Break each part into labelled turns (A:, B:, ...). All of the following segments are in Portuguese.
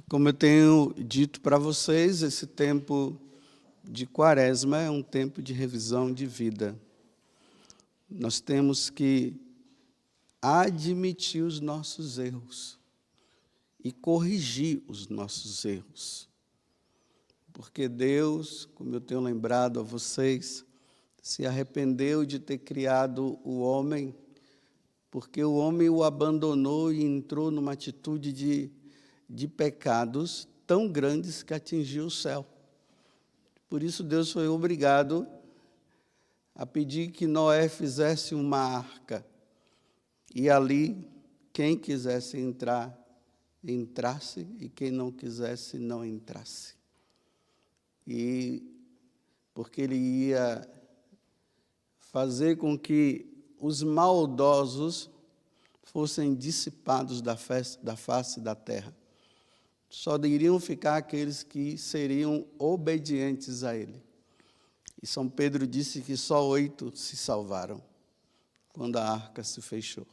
A: Como eu tenho dito para vocês, esse tempo de Quaresma é um tempo de revisão de vida. Nós temos que admitir os nossos erros e corrigir os nossos erros. Porque Deus, como eu tenho lembrado a vocês, se arrependeu de ter criado o homem, porque o homem o abandonou e entrou numa atitude de pecados tão grandes que atingiu o céu. Por isso Deus foi obrigado a pedir que Noé fizesse uma arca. E ali, quem quisesse entrar, entrasse, e quem não quisesse, não entrasse. E porque ele ia fazer com que os maldosos fossem dissipados da face da terra. Só iriam ficar aqueles que seriam obedientes a ele. E São Pedro disse que só 8 se salvaram quando a arca se fechou.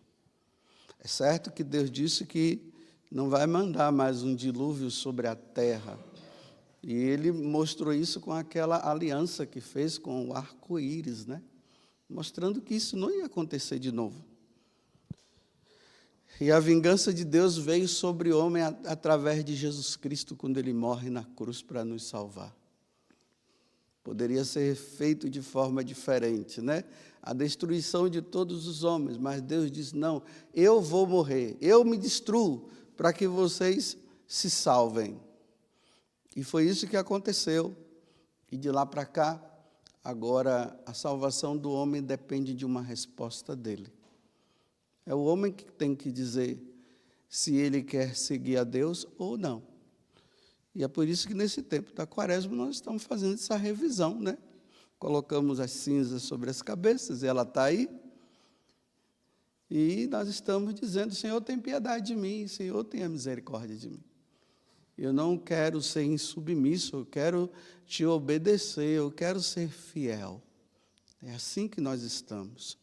A: É certo que Deus disse que não vai mandar mais um dilúvio sobre a terra. E ele mostrou isso com aquela aliança que fez com o arco-íris, né? Mostrando que isso não ia acontecer de novo. E a vingança de Deus veio sobre o homem através de Jesus Cristo, quando ele morre na cruz para nos salvar. Poderia ser feito de forma diferente, né? A destruição de todos os homens, mas Deus diz, não, eu vou morrer, eu me destruo para que vocês se salvem. E foi isso que aconteceu. E de lá para cá, agora a salvação do homem depende de uma resposta dele. É o homem que tem que dizer se ele quer seguir a Deus ou não. E é por isso que nesse tempo da Quaresma nós estamos fazendo essa revisão, né? Colocamos as cinzas sobre as cabeças, ela está aí. E nós estamos dizendo, Senhor, tem piedade de mim, Senhor, tenha misericórdia de mim. Eu não quero ser insubmisso, eu quero te obedecer, eu quero ser fiel. É assim que nós estamos.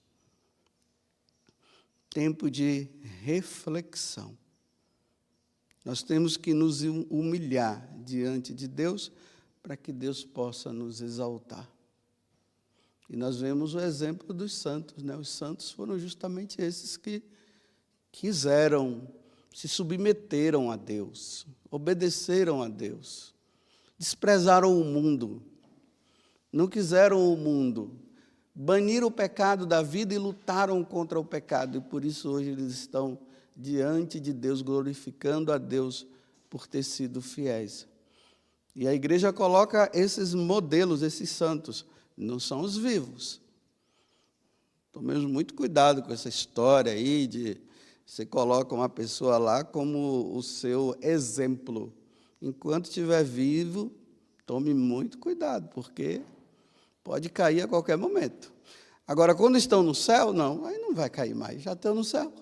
A: Tempo de reflexão. Nós temos que nos humilhar diante de Deus para que Deus possa nos exaltar. E nós vemos o exemplo dos santos, né? Os santos foram justamente esses que quiseram, se submeteram a Deus, obedeceram a Deus, desprezaram o mundo, não quiseram o mundo, baniram o pecado da vida e lutaram contra o pecado. E por isso hoje eles estão diante de Deus, glorificando a Deus por ter sido fiéis. E a igreja coloca esses modelos, esses santos, não são os vivos. Tomemos muito cuidado com essa história aí de você coloca uma pessoa lá como o seu exemplo. Enquanto estiver vivo, tome muito cuidado, porque pode cair a qualquer momento. Agora, quando estão no céu, não, aí não vai cair mais, já estão no céu.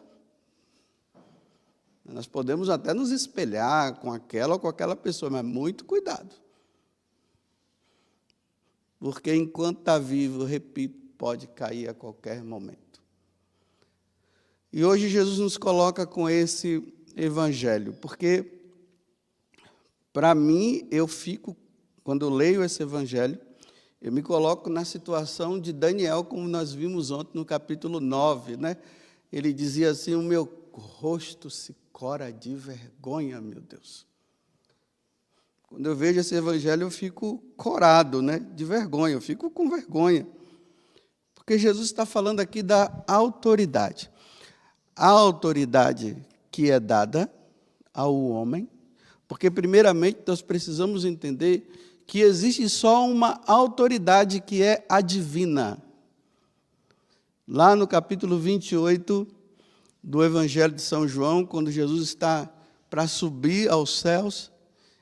A: Nós podemos até nos espelhar com aquela ou com aquela pessoa, mas muito cuidado. Porque enquanto está vivo, repito, pode cair a qualquer momento. E hoje Jesus nos coloca com esse evangelho, porque, para mim, quando eu leio esse evangelho, eu me coloco na situação de Daniel, como nós vimos ontem no capítulo 9, né? Ele dizia assim, o meu rosto se cora de vergonha, meu Deus. Quando eu vejo esse evangelho, eu fico corado, né? De vergonha, eu fico com vergonha. Porque Jesus está falando aqui da autoridade. A autoridade que é dada ao homem, porque, primeiramente, nós precisamos entender que existe só uma autoridade que é a divina. Lá no capítulo 28 do Evangelho de São João, quando Jesus está para subir aos céus,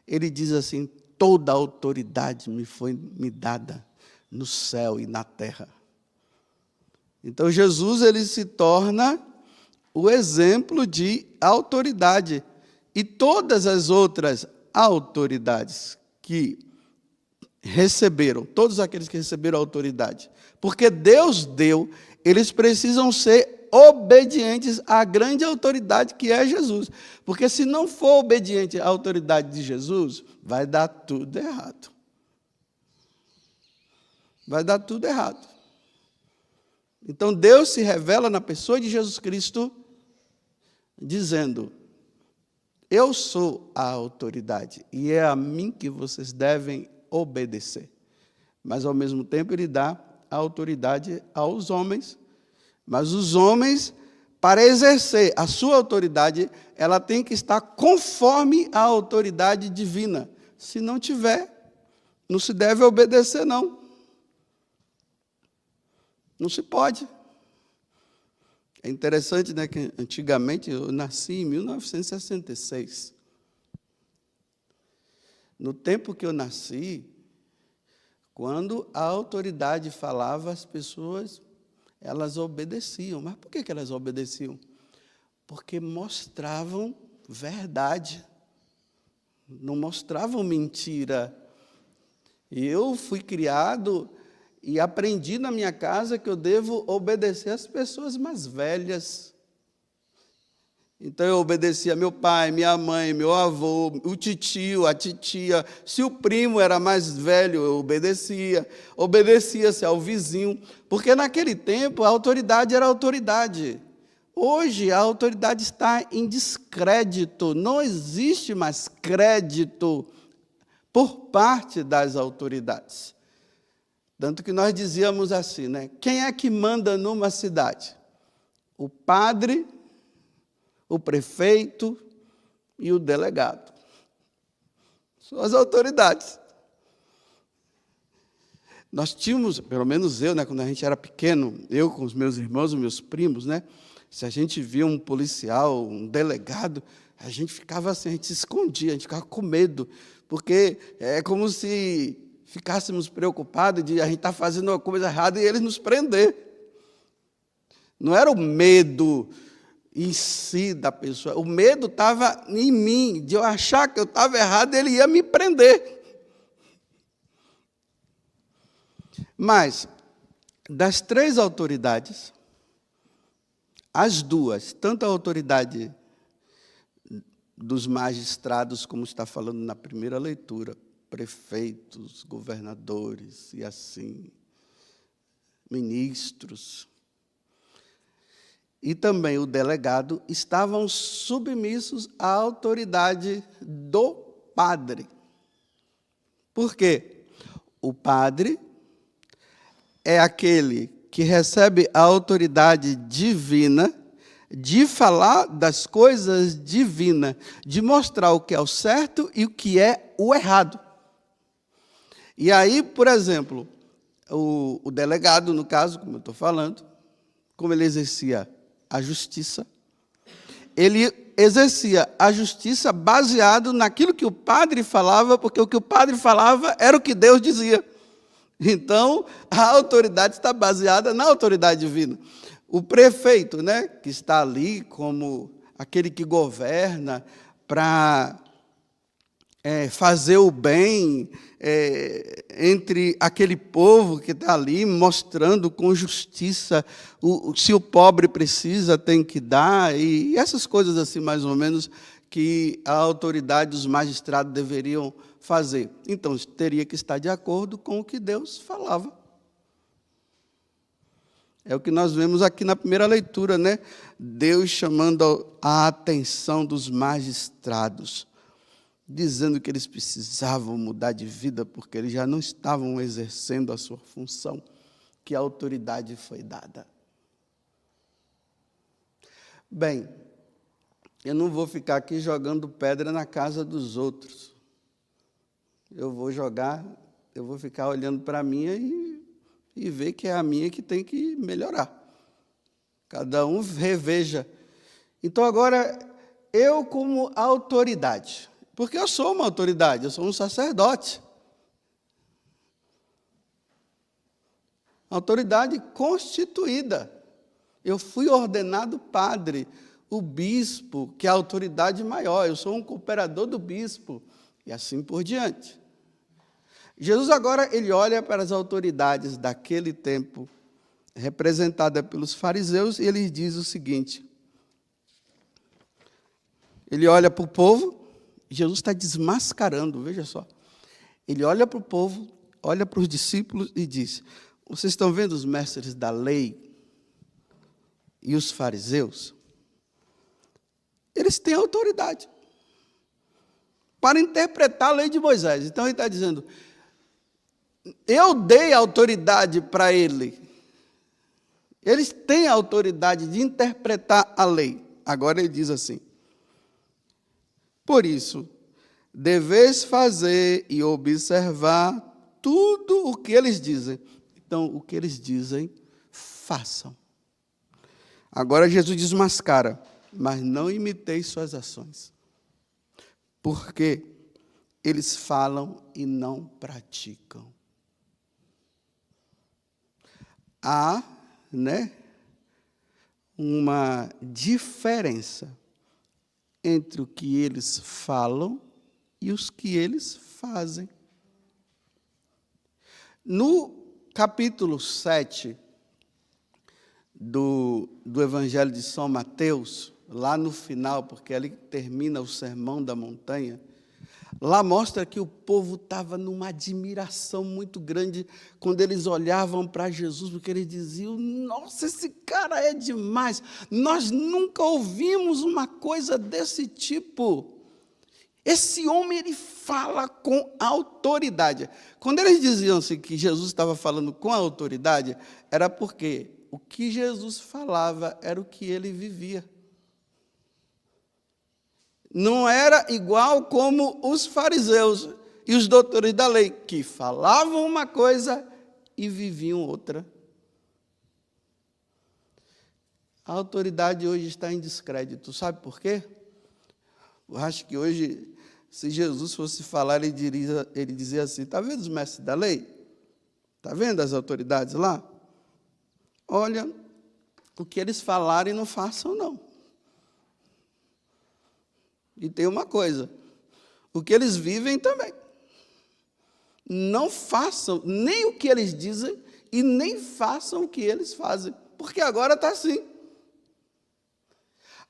A: ele diz assim, toda a autoridade me dada no céu e na terra. Então, Jesus ele se torna o exemplo de autoridade. E todas as outras autoridades que receberam, todos aqueles que receberam autoridade, porque Deus deu, eles precisam ser obedientes à grande autoridade que é Jesus. Porque se não for obediente à autoridade de Jesus, vai dar tudo errado. Vai dar tudo errado. Então, Deus se revela na pessoa de Jesus Cristo, dizendo: eu sou a autoridade, e é a mim que vocês devem obedecer. Mas, ao mesmo tempo, ele dá a autoridade aos homens. Mas os homens, para exercer a sua autoridade, ela tem que estar conforme a autoridade divina. Se não tiver, não se deve obedecer, não. Não se pode. É interessante, né, que antigamente eu nasci em 1966. No tempo que eu nasci, quando a autoridade falava, as pessoas, elas obedeciam. Mas por que elas obedeciam? Porque mostravam verdade. Não mostravam mentira. E eu fui criado e aprendi na minha casa que eu devo obedecer às pessoas mais velhas. Então, eu obedecia meu pai, minha mãe, meu avô, o titio, a titia. Se o primo era mais velho, eu obedecia. Obedecia-se ao vizinho. Porque, naquele tempo, a autoridade era autoridade. Hoje, a autoridade está em descrédito. Não existe mais crédito por parte das autoridades. Tanto que nós dizíamos assim, né? Quem é que manda numa cidade? O padre, o prefeito e o delegado. São as autoridades. Nós tínhamos, pelo menos eu, né, quando a gente era pequeno, eu com os meus irmãos, os meus primos, né, se a gente via um policial, um delegado, a gente ficava assim, a gente se escondia, a gente ficava com medo, porque é como se ficássemos preocupados de a gente estar fazendo uma coisa errada e eles nos prender. Não era o medo em si da pessoa, o medo estava em mim, de eu achar que eu estava errado e ele ia me prender. Mas, das três autoridades, as duas, tanto a autoridade dos magistrados, como está falando na primeira leitura, prefeitos, governadores e assim, ministros, e também o delegado, estavam submissos à autoridade do padre. Por quê? O padre é aquele que recebe a autoridade divina de falar das coisas divinas, de mostrar o que é o certo e o que é o errado. E aí, por exemplo, o delegado, no caso, como eu estou falando, como ele exercia a justiça, ele exercia a justiça baseado naquilo que o padre falava, porque o que o padre falava era o que Deus dizia. Então, a autoridade está baseada na autoridade divina. O prefeito, né, que está ali como aquele que governa para fazer o bem entre aquele povo que está ali, mostrando com justiça se o pobre precisa, tem que dar, e essas coisas assim, mais ou menos, que a autoridade dos magistrados deveriam fazer. Então, teria que estar de acordo com o que Deus falava. É o que nós vemos aqui na primeira leitura, né? Deus chamando a atenção dos magistrados, dizendo que eles precisavam mudar de vida, porque eles já não estavam exercendo a sua função, que a autoridade foi dada. Bem, eu não vou ficar aqui jogando pedra na casa dos outros. Eu vou ficar olhando para a minha e ver que é a minha que tem que melhorar. Cada um reveja. Então, agora, eu como autoridade, porque eu sou uma autoridade, eu sou um sacerdote. Autoridade constituída. Eu fui ordenado padre, o bispo, que é a autoridade maior, eu sou um cooperador do bispo, e assim por diante. Jesus agora, ele olha para as autoridades daquele tempo, representada pelos fariseus, e ele diz o seguinte: ele olha para o povo, Jesus está desmascarando, veja só. Ele olha para o povo, olha para os discípulos e diz: vocês estão vendo os mestres da lei e os fariseus? Eles têm autoridade para interpretar a lei de Moisés. Então ele está dizendo: eu dei autoridade para ele. Eles têm a autoridade de interpretar a lei. Agora ele diz assim: por isso, deveis fazer e observar tudo o que eles dizem. Então, o que eles dizem, façam. Agora Jesus desmascara: mas não imiteis suas ações, porque eles falam e não praticam. Há, uma diferença entre o que eles falam e os que eles fazem. No capítulo 7 do Evangelho de São Mateus, lá no final, porque ali termina o Sermão da Montanha, lá mostra que o povo estava numa admiração muito grande quando eles olhavam para Jesus, porque eles diziam: nossa, esse cara é demais, nós nunca ouvimos uma coisa desse tipo. Esse homem, ele fala com autoridade. Quando eles diziam assim que Jesus estava falando com autoridade, era porque o que Jesus falava era o que ele vivia. Não era igual como os fariseus e os doutores da lei, que falavam uma coisa e viviam outra. A autoridade hoje está em descrédito. Sabe por quê? Eu acho que hoje, se Jesus fosse falar, ele dizia assim: está vendo os mestres da lei? Está vendo as autoridades lá? Olha, o que eles falarem não façam, não. E tem uma coisa: o que eles vivem também. Não façam nem o que eles dizem e nem façam o que eles fazem, porque agora está assim.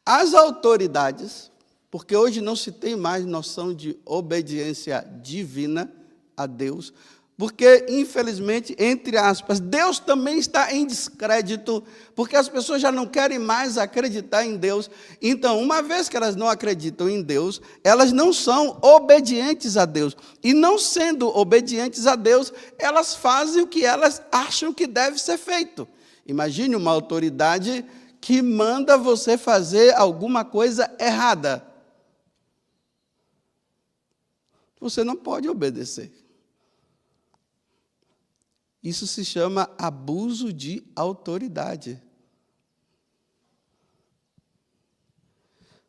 A: As autoridades, porque hoje não se tem mais noção de obediência divina a Deus, porque, infelizmente, entre aspas, Deus também está em descrédito, porque as pessoas já não querem mais acreditar em Deus. Então, uma vez que elas não acreditam em Deus, elas não são obedientes a Deus. E não sendo obedientes a Deus, elas fazem o que elas acham que deve ser feito. Imagine uma autoridade que manda você fazer alguma coisa errada. Você não pode obedecer. Isso se chama abuso de autoridade.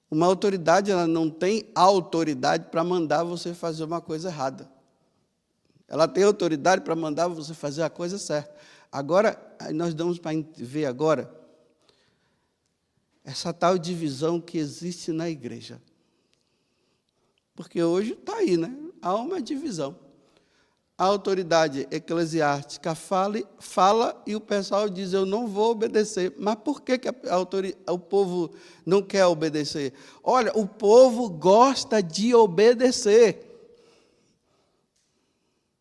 A: Uma autoridade, ela não tem autoridade para mandar você fazer uma coisa errada. Ela tem autoridade para mandar você fazer a coisa certa. Agora, nós damos para ver agora essa tal divisão que existe na igreja. Porque hoje está aí, há uma divisão. A autoridade eclesiástica fala e o pessoal diz: eu não vou obedecer. Mas por que o povo não quer obedecer? Olha, o povo gosta de obedecer.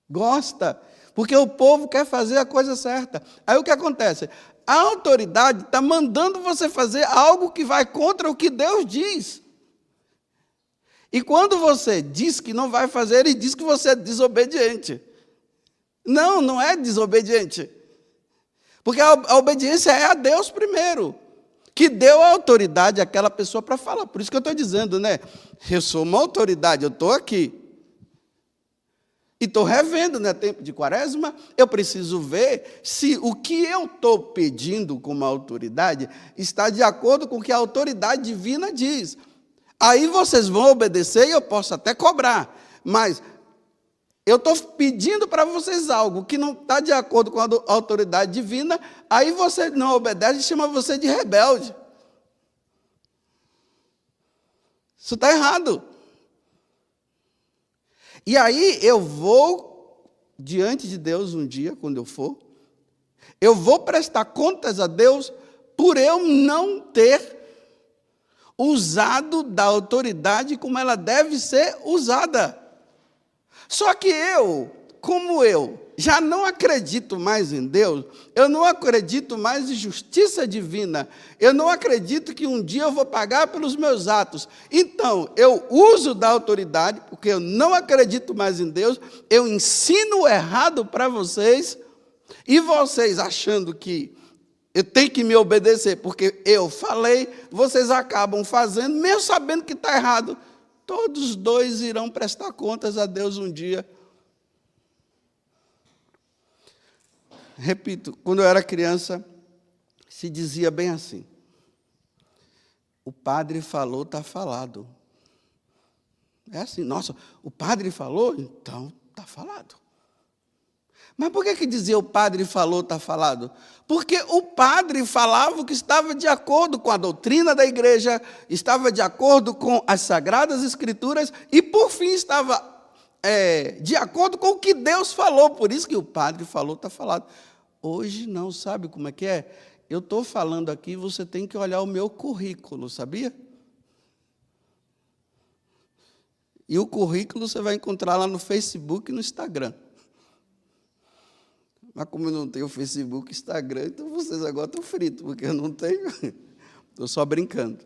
A: Gosta, porque o povo quer fazer a coisa certa. Aí o que acontece? A autoridade está mandando você fazer algo que vai contra o que Deus diz. E quando você diz que não vai fazer, ele diz que você é desobediente. Não, não é desobediente. Porque a obediência é a Deus primeiro, que deu a autoridade àquela pessoa para falar. Por isso que eu estou dizendo, eu sou uma autoridade, eu estou aqui. E estou revendo, tempo de quaresma, eu preciso ver se o que eu estou pedindo como autoridade está de acordo com o que a autoridade divina diz. Aí vocês vão obedecer e eu posso até cobrar, mas eu estou pedindo para vocês algo que não está de acordo com a autoridade divina, aí você não obedece e chama você de rebelde. Isso está errado. E aí eu vou diante de Deus um dia, quando eu for, Eu vou prestar contas a Deus por eu não ter usado da autoridade como ela deve ser usada. Só que como eu já não acredito mais em Deus, eu não acredito mais em justiça divina, eu não acredito que um dia eu vou pagar pelos meus atos. Então, eu uso da autoridade, porque eu não acredito mais em Deus, eu ensino o errado para vocês, e vocês achando que eu tenho que me obedecer, porque eu falei, vocês acabam fazendo, mesmo sabendo que está errado. Todos dois irão prestar contas a Deus um dia. Repito, quando eu era criança, se dizia bem assim: o padre falou, está falado. É assim, nossa, o padre falou, então está falado. Mas por que dizia o padre falou, está falado? Porque o padre falava o que estava de acordo com a doutrina da igreja, estava de acordo com as Sagradas Escrituras e, por fim, estava de acordo com o que Deus falou. Por isso que o padre falou, está falado. Hoje não, sabe como é que é? Eu estou falando aqui, você tem que olhar o meu currículo, sabia? E o currículo você vai encontrar lá no Facebook e no Instagram. Mas como eu não tenho Facebook e Instagram, então vocês agora estão fritos, porque eu não tenho. Estou só brincando.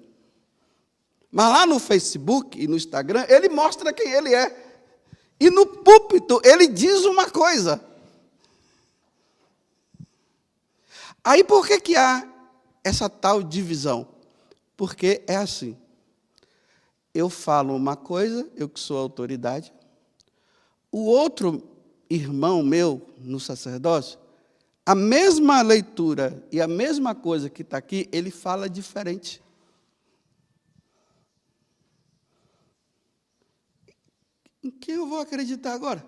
A: Mas lá no Facebook e no Instagram, ele mostra quem ele é. E no púlpito, ele diz uma coisa. Aí por que há essa tal divisão? Porque é assim. Eu falo uma coisa, eu que sou autoridade. O outro irmão meu no sacerdócio, a mesma leitura e a mesma coisa que está aqui, ele fala diferente. Em quem eu vou acreditar agora?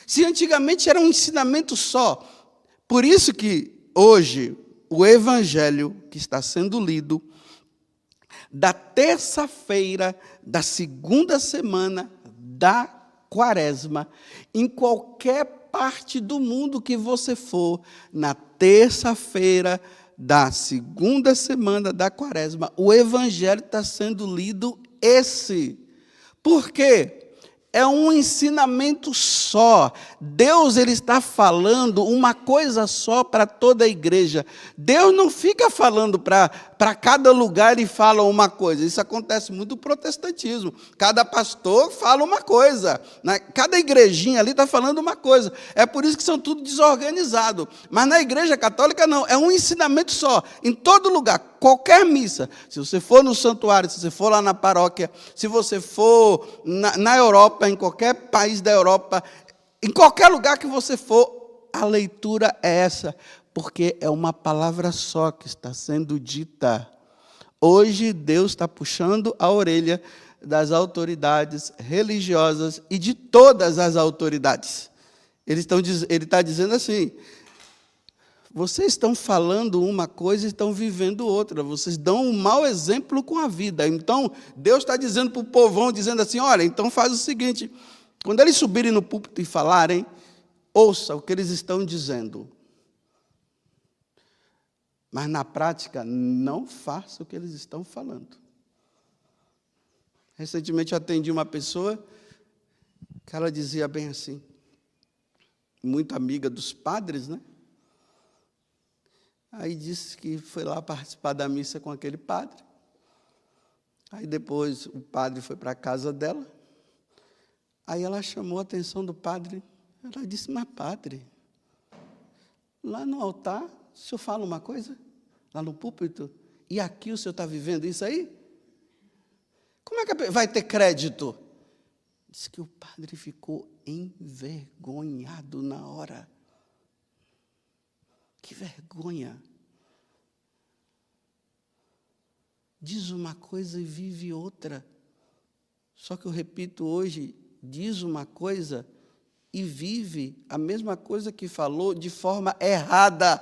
A: Se antigamente era um ensinamento só, por isso que hoje o evangelho que está sendo lido, da terça-feira da segunda semana da Quaresma, em qualquer parte do mundo que você for, na terça-feira da segunda semana da Quaresma, o evangelho está sendo lido esse. Por quê? É um ensinamento só. Deus ele está falando uma coisa só para toda a igreja. Deus não fica falando para cada lugar, ele fala uma coisa. Isso acontece muito no protestantismo. Cada pastor fala uma coisa. Cada igrejinha ali está falando uma coisa. É por isso que são tudo desorganizado. Mas na igreja católica não. É um ensinamento só. Em todo lugar, qualquer missa. Se você for no santuário, se você for lá na paróquia, se você for na Europa, em qualquer país da Europa, em qualquer lugar que você for, a leitura é essa, porque é uma palavra só que está sendo dita. Hoje Deus está puxando a orelha das autoridades religiosas e de todas as autoridades. Ele está dizendo assim: vocês estão falando uma coisa e estão vivendo outra. Vocês dão um mau exemplo com a vida. Então, Deus está dizendo para o povão, dizendo assim: olha, então faz o seguinte, quando eles subirem no púlpito e falarem, ouça o que eles estão dizendo. Mas, na prática, não faça o que eles estão falando. Recentemente, eu atendi uma pessoa que ela dizia bem assim, muito amiga dos padres, né? Aí disse que foi lá participar da missa com aquele padre. Aí depois o padre foi para a casa dela. Aí ela chamou a atenção do padre. Ela disse: mas padre, lá no altar o senhor fala uma coisa? Lá no púlpito? E aqui o senhor está vivendo isso aí? Como é que vai ter crédito? Diz que o padre ficou envergonhado na hora. Que vergonha. Diz uma coisa e vive outra. Só que eu repito hoje, diz uma coisa e vive a mesma coisa que falou de forma errada.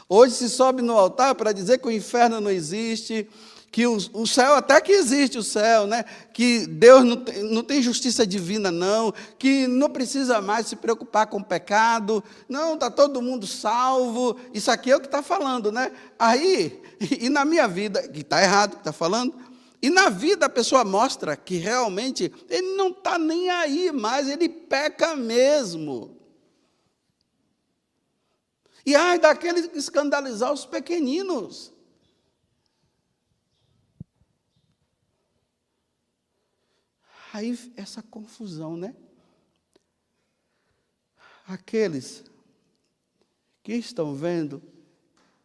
A: Hoje se sobe no altar para dizer que o inferno não existe, que o céu, até que existe o céu, né? Que Deus não tem justiça divina, não, que não precisa mais se preocupar com o pecado, não, está todo mundo salvo, isso aqui é o que está falando, né? Aí, e na minha vida, que está errado o que está falando, e na vida a pessoa mostra que realmente ele não está nem aí mais, ele peca mesmo. E ai daquele que escandalizar os pequeninos. Aí essa confusão, né? Aqueles que estão vendo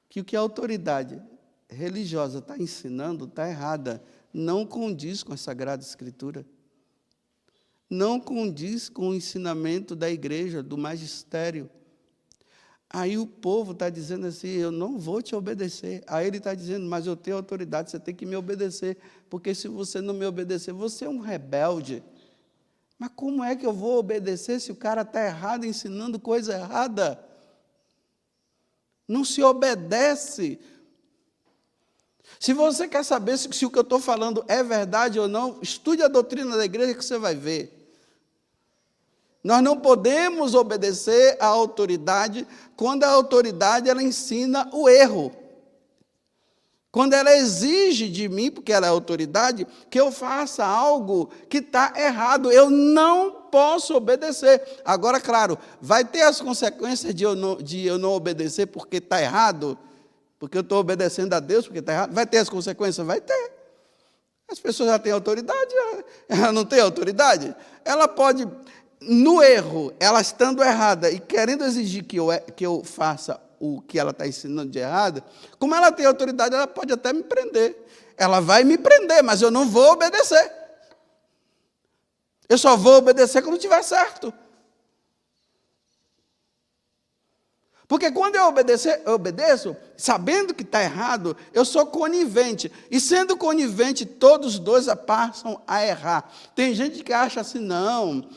A: que o que a autoridade religiosa está ensinando está errada, não condiz com a Sagrada Escritura, não condiz com o ensinamento da igreja, do magistério. Aí o povo está dizendo assim, eu não vou te obedecer. Aí ele está dizendo, mas eu tenho autoridade, você tem que me obedecer, porque se você não me obedecer, você é um rebelde. Mas como é que eu vou obedecer se o cara está errado, ensinando coisa errada? Não se obedece. Se você quer saber se o que eu estou falando é verdade ou não, estude a doutrina da igreja que você vai ver. Nós não podemos obedecer à autoridade quando a autoridade ela ensina o erro. Quando ela exige de mim, porque ela é autoridade, que eu faça algo que está errado, eu não posso obedecer. Agora, claro, vai ter as consequências de eu não obedecer porque está errado, porque eu estou obedecendo a Deus porque está errado. Vai ter as consequências? Vai ter. As pessoas já têm autoridade, ela não tem autoridade. Ela pode, no erro, ela estando errada e querendo exigir que eu faça o que ela está ensinando de errado, como ela tem autoridade, ela pode até me prender. Ela vai me prender, mas eu não vou obedecer. Eu só vou obedecer quando estiver certo. Porque quando eu obedeço, sabendo que está errado, eu sou conivente. E sendo conivente, todos os dois passam a errar. Tem gente que acha assim, não,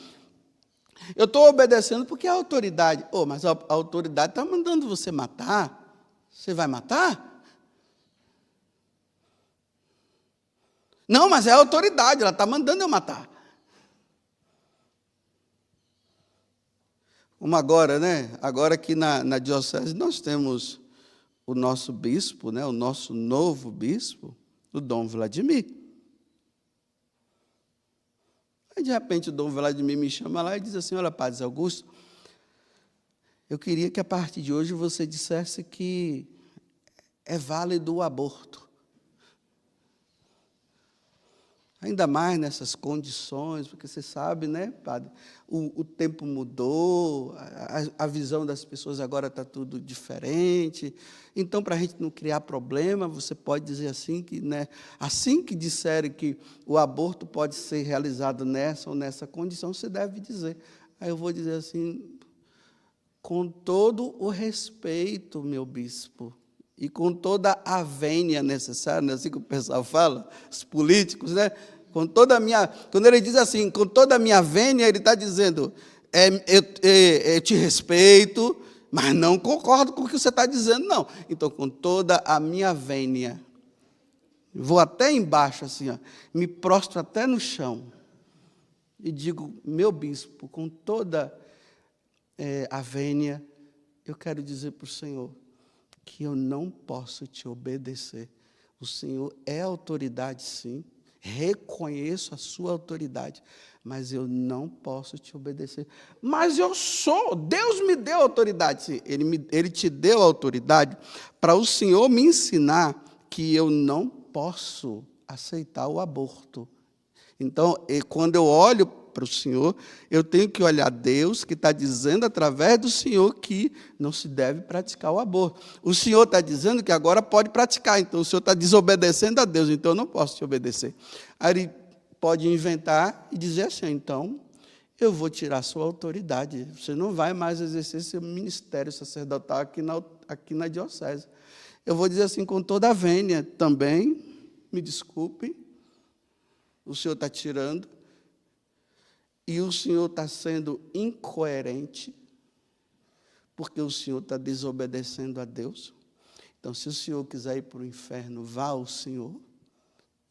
A: eu estou obedecendo porque é a autoridade. Mas a autoridade está mandando você matar. Você vai matar? Não, mas é a autoridade, ela está mandando eu matar. Como agora, né? Agora aqui na diocese nós temos o nosso bispo, né? O nosso novo bispo, o Dom Vladimir. Aí, de repente, o Dom Vladimir me chama lá e diz assim, olha, Padre Augusto, eu queria que a partir de hoje você dissesse que é válido o aborto. Ainda mais nessas condições, porque você sabe, né, padre, o tempo mudou, a visão das pessoas agora está tudo diferente. Então, para a gente não criar problema, você pode dizer assim, que, né, assim que disserem que o aborto pode ser realizado nessa ou nessa condição, você deve dizer. Aí eu vou dizer assim, com todo o respeito, meu bispo, e com toda a vênia necessária, né, assim que o pessoal fala, os políticos, né? Com toda a minha, quando ele diz assim, com toda a minha vênia, ele está dizendo, eu te respeito, mas não concordo com o que você está dizendo, não. Então, com toda a minha vênia, vou até embaixo, assim, ó, me prostro até no chão, e digo, meu bispo, com toda a vênia, eu quero dizer para o Senhor que eu não posso te obedecer. O Senhor é autoridade, sim, reconheço a sua autoridade, mas eu não posso te obedecer. Mas eu sou, Deus me deu autoridade, sim, Ele te deu autoridade para o Senhor me ensinar que eu não posso aceitar o aborto. Então, quando eu olho para o Senhor, eu tenho que olhar Deus, que está dizendo através do Senhor que não se deve praticar o aborto. O Senhor está dizendo que agora pode praticar, então o Senhor está desobedecendo a Deus, então eu não posso te obedecer. Aí ele pode inventar e dizer assim, então, eu vou tirar sua autoridade, você não vai mais exercer seu ministério sacerdotal aqui na diocese. Eu vou dizer assim, com toda a vênia também, me desculpe, o Senhor está tirando, e o Senhor está sendo incoerente, porque o Senhor está desobedecendo a Deus. Então, se o Senhor quiser ir para o inferno, vá ao Senhor.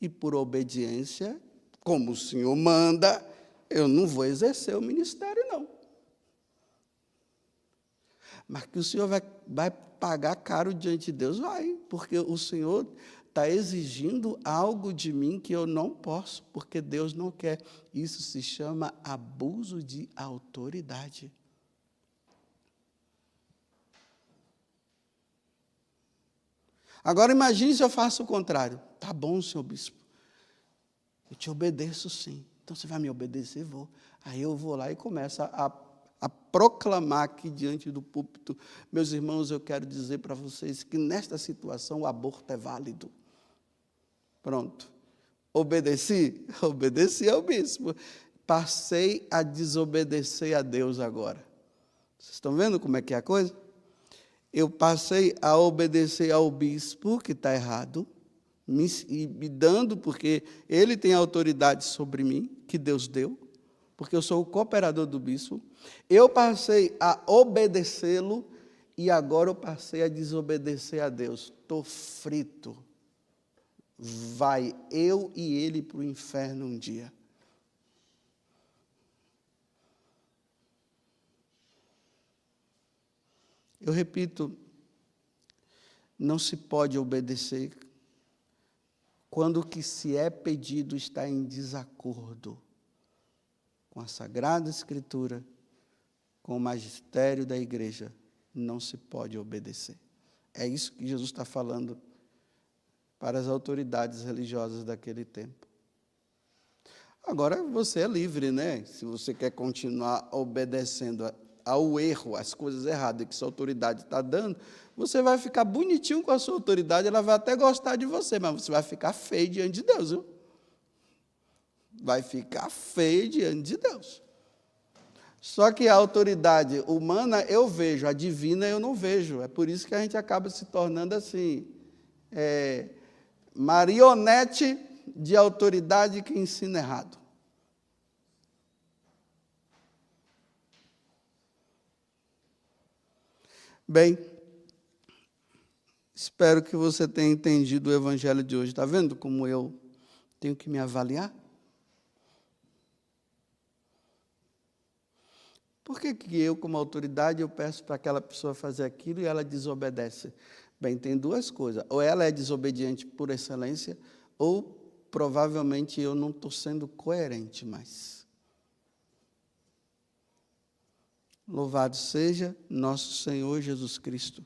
A: e por obediência, como o Senhor manda, eu não vou exercer o ministério, não. Mas que o Senhor vai pagar caro diante de Deus, vai, porque o Senhor está exigindo algo de mim que eu não posso, porque Deus não quer. Isso se chama abuso de autoridade. Agora imagine se eu faço o contrário. Tá bom, senhor bispo, eu te obedeço sim. Então você vai me obedecer? Vou. Aí eu vou lá e começo a proclamar aqui diante do púlpito: meus irmãos, eu quero dizer para vocês que nesta situação o aborto é válido. Pronto. Obedeci? Obedeci ao bispo. Passei a desobedecer a Deus agora. Vocês estão vendo como é que é a coisa? Eu passei a obedecer ao bispo, que está errado, me dando, porque ele tem autoridade sobre mim, que Deus deu, porque eu sou o cooperador do bispo. Eu passei a obedecê-lo e agora eu passei a desobedecer a Deus. Estou frito. Vai eu e ele para o inferno um dia. Eu repito, não se pode obedecer quando o que se é pedido está em desacordo com a Sagrada Escritura, com o magistério da igreja. Não se pode obedecer. É isso que Jesus está falando para as autoridades religiosas daquele tempo. Agora você é livre, né? Se você quer continuar obedecendo ao erro, às coisas erradas que sua autoridade está dando, você vai ficar bonitinho com a sua autoridade, ela vai até gostar de você, mas você vai ficar feio diante de Deus, viu? Vai ficar feio diante de Deus. Só que a autoridade humana eu vejo, a divina eu não vejo. É por isso que a gente acaba se tornando assim, marionete de autoridade que ensina errado. Bem, espero que você tenha entendido o evangelho de hoje. Está vendo como eu tenho que me avaliar? Por que eu, como autoridade, eu peço para aquela pessoa fazer aquilo e ela desobedece? Bem, tem duas coisas. Ou ela é desobediente por excelência, ou provavelmente eu não estou sendo coerente mais. Louvado seja nosso Senhor Jesus Cristo.